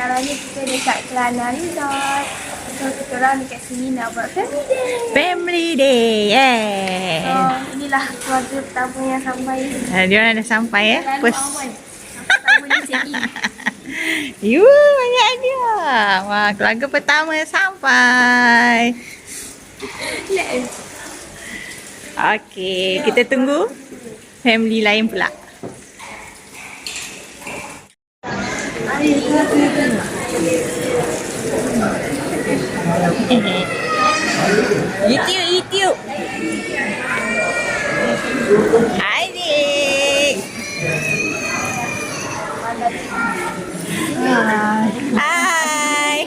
sekarang ni kita dekat Kelana Resort. So kita orang dekat sini nak buat family day. Family day. So inilah keluarga pertama yang sampai. Dia orang dah sampai First awal. Pertamanya check in. Banyak dia. Wah, keluarga pertama sampai. Okey, kita tunggu family lain pula. YouTube. Hai, Dik. Hai.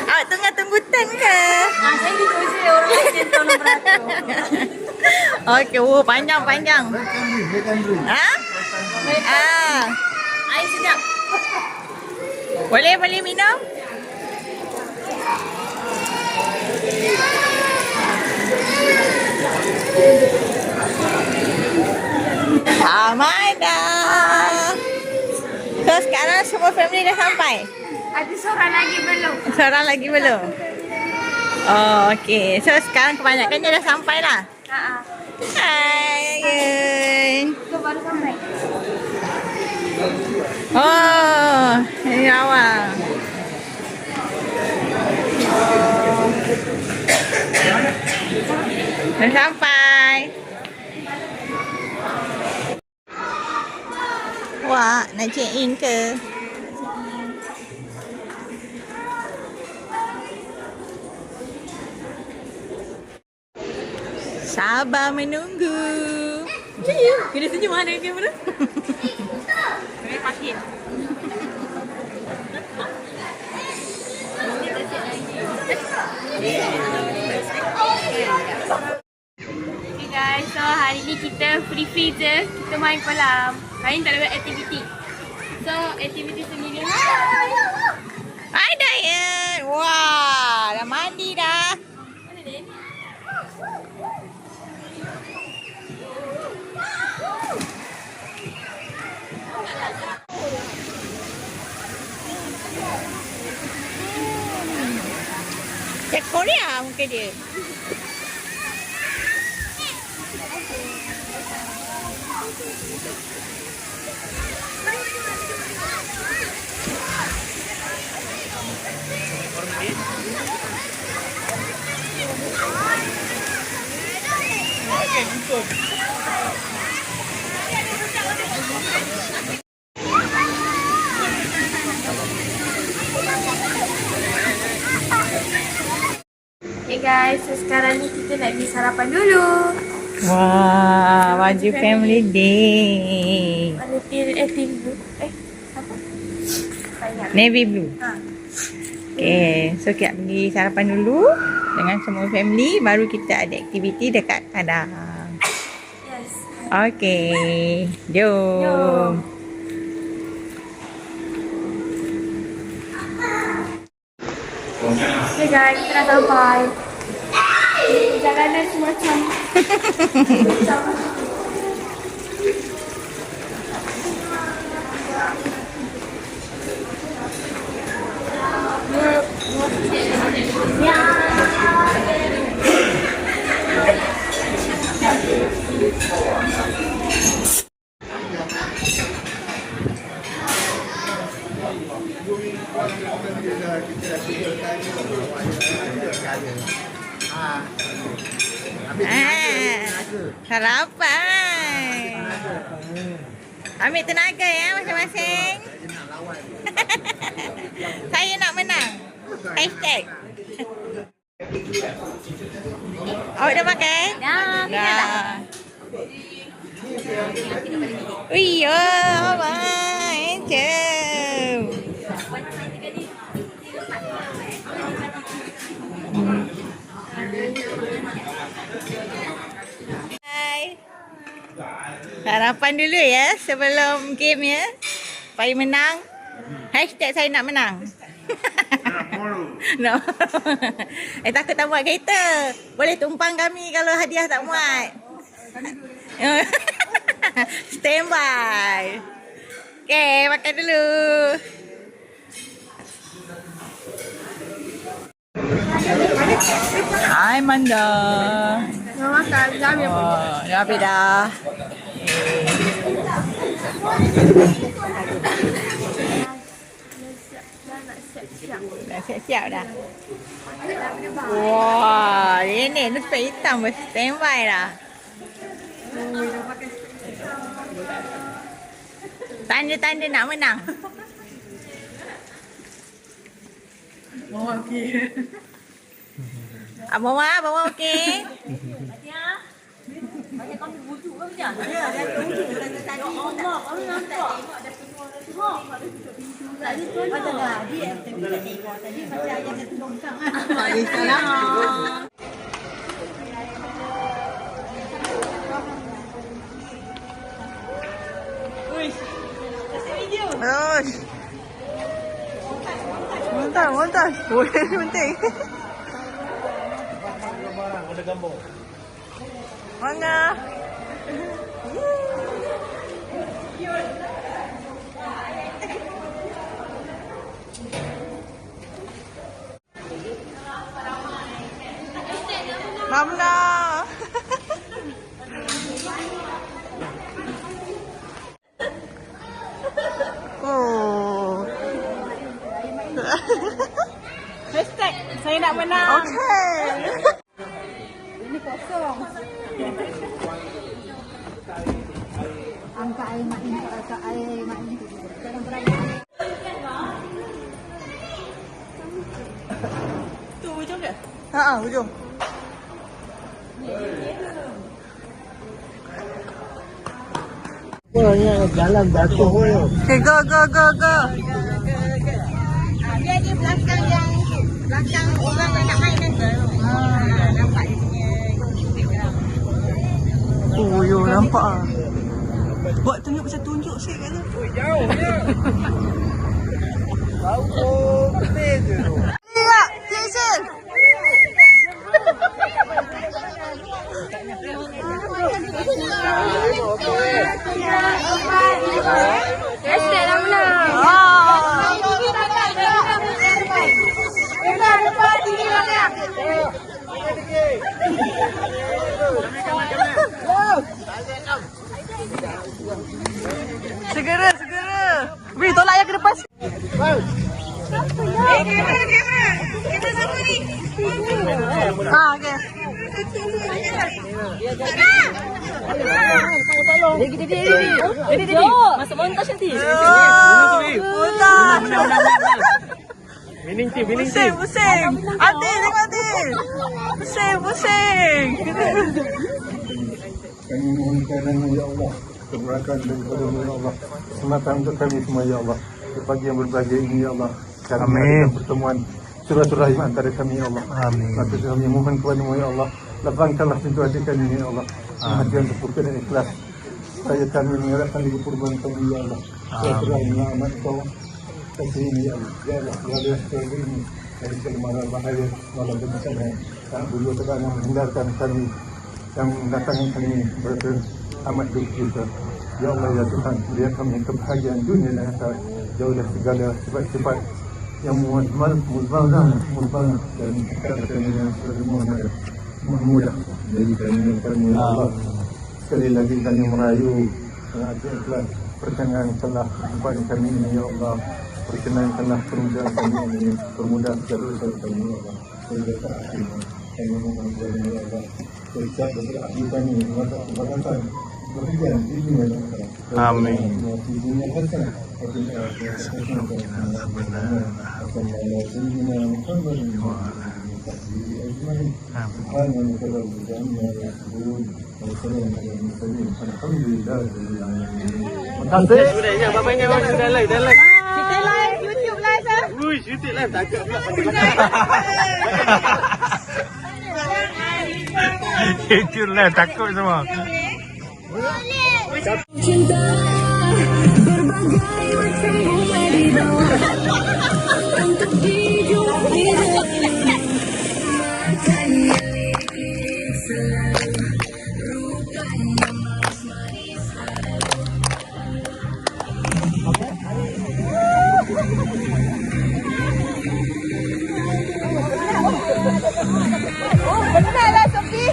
Awak tengah tunggutan ke? Saya diusir orang lain yang tolong beratur. Okey, panjang. Ha? Air sedap. Boleh minum? Amada. So sekarang semua family dah sampai? Ada seorang lagi belum. Oh, okey. So sekarang kebanyakannya dah sampai lah. Hai. So baru sampai. Oh, ini awal. Dah sampai. Wah, nak check in ke? Sabar menunggu. Kena senyum mana kamera? Kena pakai. Okay guys, so hari ni kita free je. Kita main kolam. Hari ni tak ada buat aktiviti. So aktiviti sendiri. Hai Dayan. Wah, dah mandi dah. Mana dia? Cek Korea muka dia. Okay guys, so sekarang ni kita nak pergi sarapan dulu. Wah, baju family day. Warna teal blue. Apa? Tak ingat. Navy blue. Okay, so kita pergi sarapan dulu dengan semua family. Baru kita ada aktiviti dekat Padang. Yes. Okay, jom. Okay guys, kita dah sampai. Jalanan semacam Sarapan. Ambil tenaga ya masing-masing. Saya nak menang. Hashtag. Awak dah makan? Dah. Wih, macam. Hai. Sarapan dulu ya sebelum game ya. Supaya menang. Hashtag saya nak menang. No. Takut tak muat kereta. Boleh tumpang kami kalau hadiah tak muat. Stand by. Okay, makan dulu. Hai Manda. Mau makan, kami apa? Oh, dah habis dah. Dah siap-siap dah. Wah, ini spek hitam standby dah. Tanda-tanda nak menang. Mama okey. Abang okey. Banyak kami bujuk kan macam? Ya, dia bujuk tadi Allah, orang nampak. Tadi tu ada dia tapi tak tengok. Tadi macam ayam dia tolong sang. Waalaikumsalam. Terus. Montas. Boleh penting. Ada gambar. Mana? Mamla. Oh. Hashtag saya nak menang. Okay. Ini kosong. Angka air mak ini, angka air mak ini. Jangan berani. Tu hujung ke? Ha, hujung. Oh, ya, jalan batu. Okay, go. Dia di belakang orang nak main nanti. Nampak dia. Oh, yo nampak ah. Buat tunjuk macam tunjuk sikit kat tu. Jauh je. Tahu betul je tu. Lihat, Jason. Hashtag dah menang. Segera. Weh, tolak yang ke depan. Kamera siapa ni? Okey. Dia. Masuk montas nanti. Putar. Winning team. Pusing. Adil, tengok Adil. Pusing. Kami mohon karenanya ya Allah, keberkahan daripada-Mu ya Allah, semata untuk kami semua ya Allah. Di pagi yang berbahagia ini ya Allah, kami ada pertemuan silaturahim antara kami ya Allah. Amin. Maka kami mohon kepada-Mu ya Allah, lapangkanlah pintu hati kami ya Allah. Hati yang terbuka dan ikhlas. Supaya kami mengharapkan di kurban kami ya Allah. Silaturahim amat Kau kasih ini ya Allah. Ya Allah, ya Allah, sekali ini dari kelemahan bahaya malam bencana. Tak bulu tekanan menghindarkan kami yang mendatangkan kami berada amat bersyukur. Ya Allah ya Tuhan, beri kami kebahagiaan dunia dan akhirat. Jauh dari segala sifat-sifat yang muzbal dan kata-kata yang mudah jadi kami ya Allah. Sekali lagi kami merayu ikhlas perkenankanlah kepada kami ini ya Allah. Perkenankanlah permudahan kami ini, permudahan segala usaha kami ya Allah. Sehingga terakhir kami mohon kepada ya Allah. Berkat berarti kami mengatakan berhubungan ini adalah Amin. Sudahnya bapaknya sudah live. Kita live, YouTube live ah. Ui, syuting live takut pula. Kecil lah, takut semua. Cinta berbagai macam bunga di bawah untuk hidup makanya selalu rupanya manis-manis. Oh, benar lah Sophie.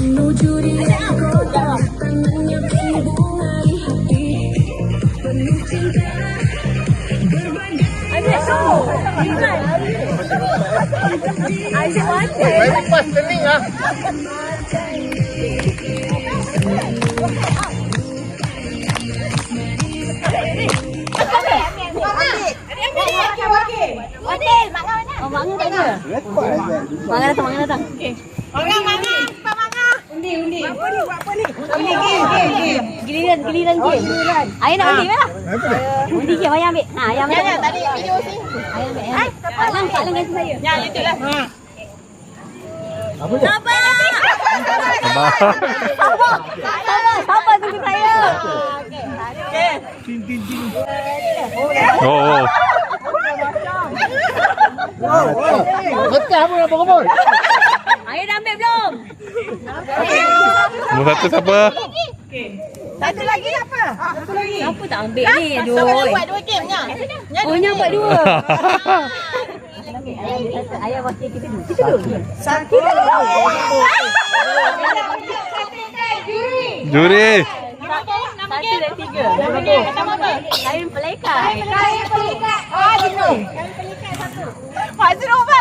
menuju dia kota, tangannya penuh bunga di hati, penuh cinta berbagai. Giliran game. Ayah nak undi mana? Undi game ayah ambil. Ha, ayah ambil. Tadi video si. Ayah ambil. Alang kasi saya. Ya, itulah. Sabar tunggu saya. Oh. Ayah dah ambil belum? Nombor satu siapa? Satu lagi apa? Siapa tak ambil ni? Aduh. Sama buat dua game nya. Oh, ni buat dua. Ayah wakil kita dulu. Kita dulu. Juri. Satu dan tiga. Lain pelaikan. Oh, Zino. Pak Zino apa?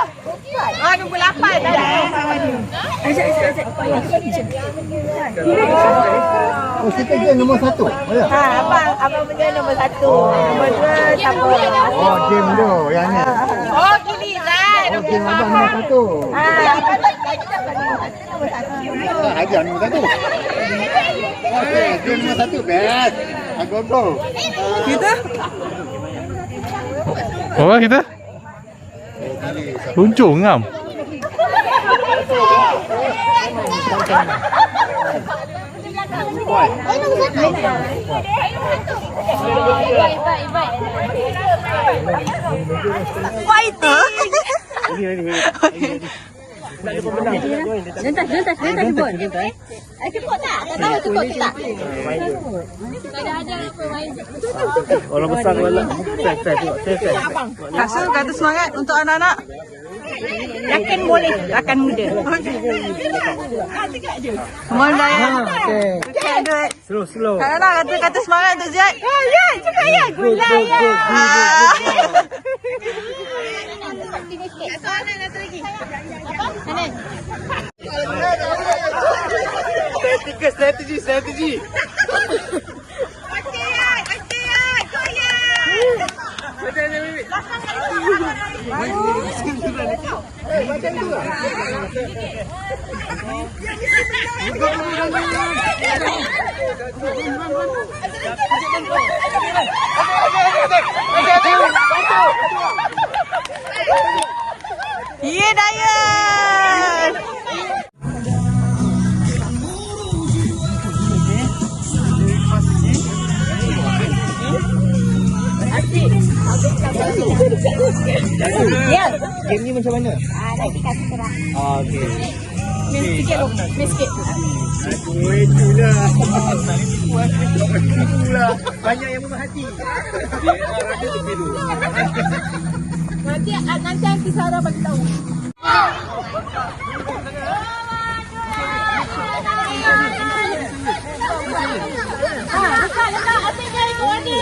Ah, nombor 8 dah. Oh, kita je nombor 1. Ha, abang punya nombor 1. Nombor 2 siapa? Oh, game tu yang ni. Oh, giliran. Oh, game abang nombor 1. Ha, Ajar nombor 1. Okey, game nombor 1 best. Go. Apa kita? Tunjuk ngam. Jentas jemput. Ceput tak? Tak tahu ceput ke tak? Orang besar kepala. Fair. Rasa kata semangat untuk anak-anak. Yakin boleh, akan muda. Mohon daya. Okey. Slow. Anak-anak kata semangat untuk Ziyad. Oh, ya, cakap ya. Gula ya. Strategi. Ya, Dayan. Game ni macam mana? Nanti kasih terang. Okey. Miss sikit. Itulah. Banyak yang memerhati. Dia rasa tertidur. Nanti Aunty Sarah bagi tahu. Letak asyik dari mana?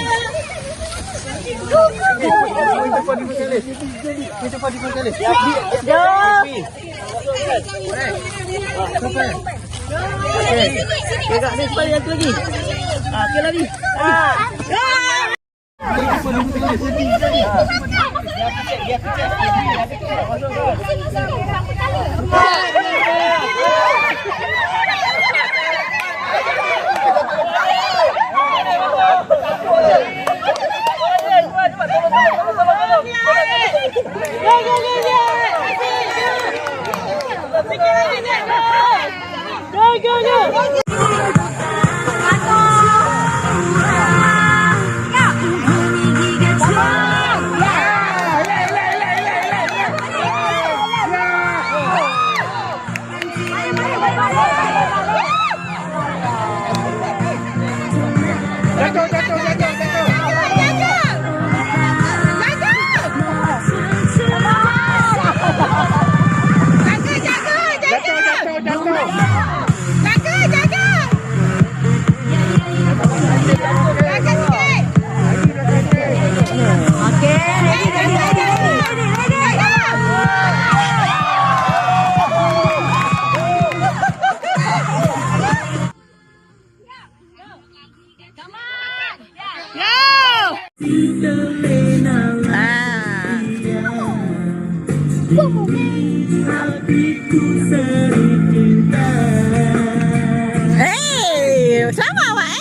Hey, sama awak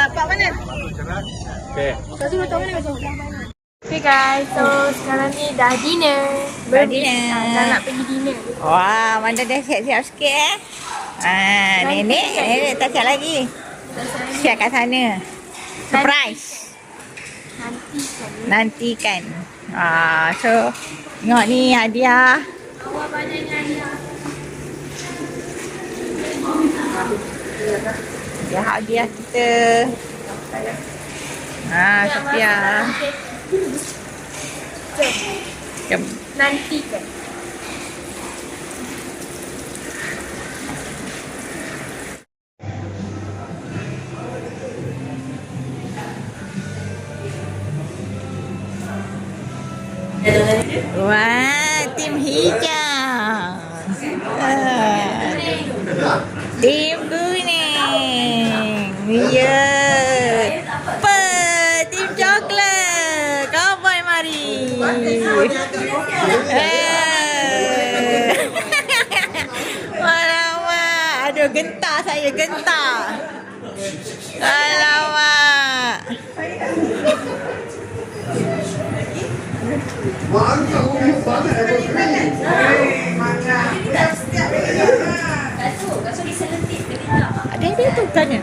Pak mana? Okay. Okay guys, so sekarang ni dah dinner. Dah dinner. Dah nak pergi dinner. Wah, Manda dah siap-siap sikit Nenek tak siap lagi. Siap kat sana. Surprise. Nantikan. So tengok ni hadiah. Wah, banyaknya hadiah. Hadiah kita. Sophia. Jom. Nantikan. Wah, tim hijau. Tim kuning. Ya. Tim coklat. Cowboy mari. Alamak. Aduh, gentar saya, gentar. Alamak. Ada tu bukannya?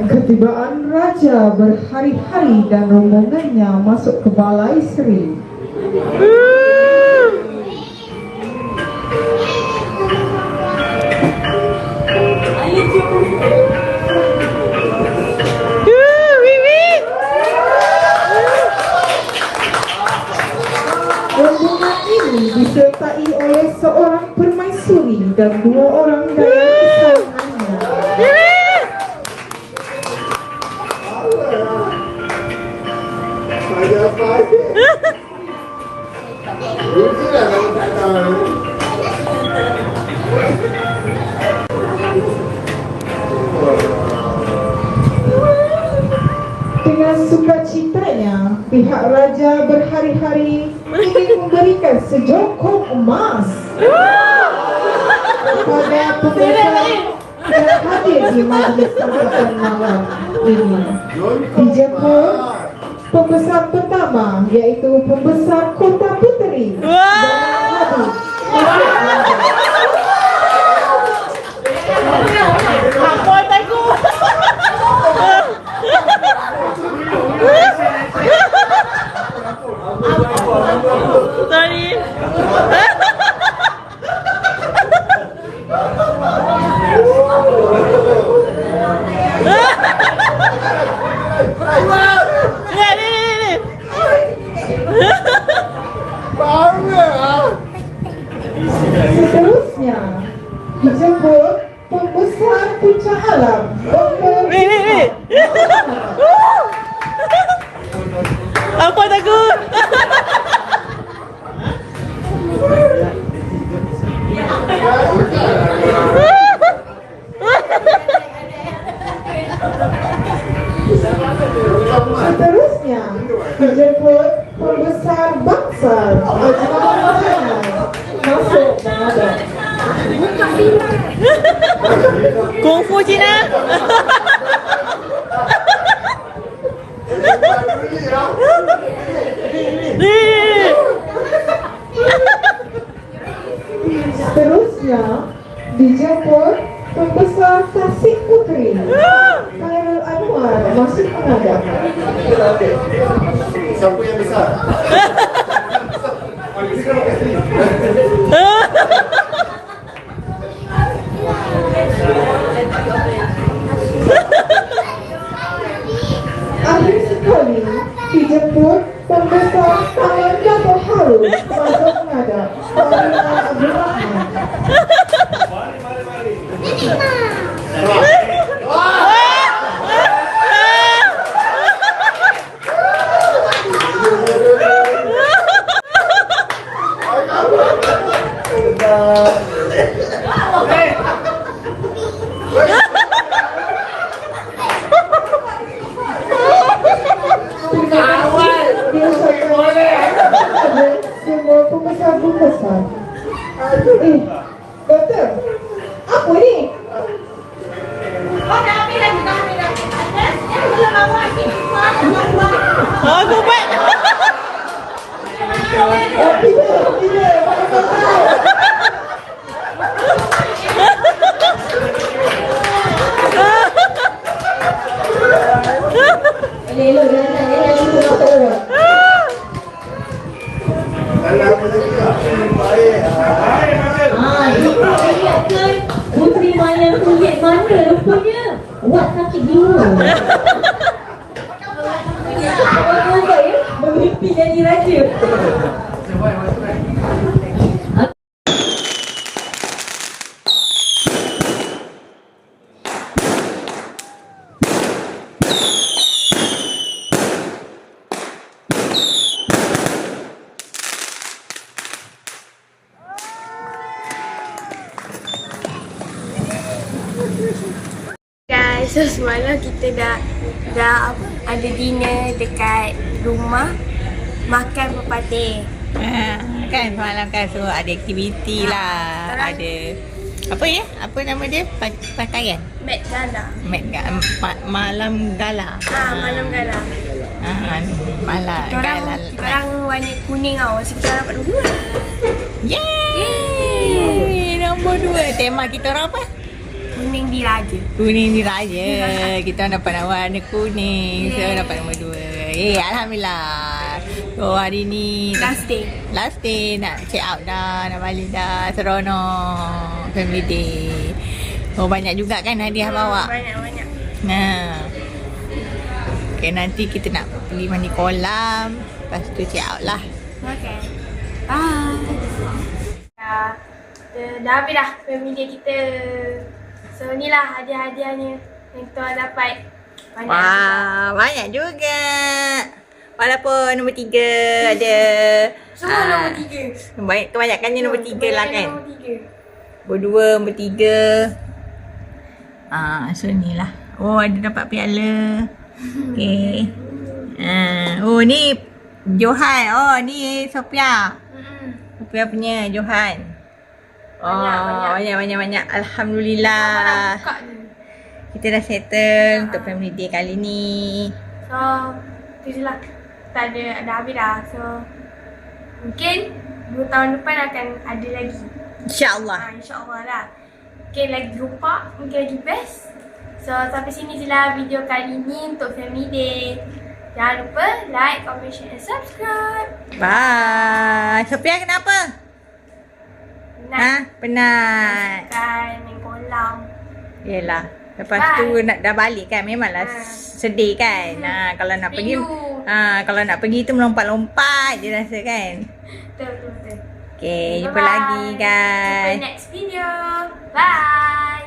Ketibaan Raja berhari-hari dan rombongannya masuk ke Balai Seri. Rombongan ini disertai oleh seorang permaisuri dan 2 orang dayang kesayangannya. Dengan sukacitanya, pihak raja berhari-hari ingin memberikan sejokong emas kepada pembesar yang hadir di majlis sambutan malam ini. Di Jepun, pembesar pertama iaitu pembesar Kota Puteri yang seterusnya dijemput pembesar puncak alam Dr. Apa takut? Seterusnya dijemput pembesar bangsa masuk menghadap. Kungfu Cina. Seterusnya dijemput pembesar Tasik Puteri Khairul Anwar masuk menghadap. Siapa yang besar? Akhir sekali dijemput pembesar Taman Dato' Harum masuk menghadap Farina Abdul Rahman. Semua pembesar-pembesar. Doktor, apa ni? Oh, kubat. Elok jangan cuba doktor. Lihat kan Puteri Mayang kulit mana rupanya. Awak sakit jiwa. Awak nampak ya, bermimpi jadi raja. Guys, so semalam kita dah ada dinner dekat rumah, makan berpatih. Kan semalam kan so ada aktiviti lah. sekarang- Ada apa ya? Apa nama dia? Pakaian. Met gala. Malam gala. Malam gala. Malam gala. Kita orang warna kuning tau. Masa kita orang dapat dua. Yeay! Nombor 2. Tema kita orang apa? Kuning diraja. Kuning diraja. Kita orang dapat warna kuning. So dapat nombor 2. Alhamdulillah. So hari ni Last day. Last day nak check out dah, nak balik dah. Seronok family day. Oh banyak juga kan hadiah bawa. Banyak-banyak. Nah. Okay, nanti kita nak pergi mandi kolam. Lepas tu check out lah. Okay. Bye. Dah habis dah family day kita. So ni lah hadiah-hadiahnya yang kita orang dapat. Banyak juga. Wah, banyak juga. Walaupun nombor 3 ada. Semua nombor 3. Baik, kebanyakannya nombor 3 lah kan. Nombor 3. Nombor 2, nombor 3. So ni lah. Oh, ada dapat piala. Okay. Oh, ni Johan. Oh, ni Sophia. Sophia punya Johan. Banyak. Alhamdulillah. Buka ni. Kita dah settle untuk family day kali ni. So, tu je lah. Kita dah habis dah. So, mungkin 2 tahun depan akan ada lagi. InsyaAllah. InsyaAllah lah. Mungkin lagi rupak, mungkin lagi best. So, sampai sini je lah video kali ni untuk family day. Jangan lupa like, comment, share and subscribe. Bye. Sophia kenapa? Penat. Kan, main kolam. Yelah. Lepas Bye. tu dah balik kan memanglah sedih kan. Kalau nak pergi kalau nak pergi tu melompat-lompat je rasa kan. Betul. Okay, jumpa Bye-bye. lagi guys. Jumpa next video. Bye.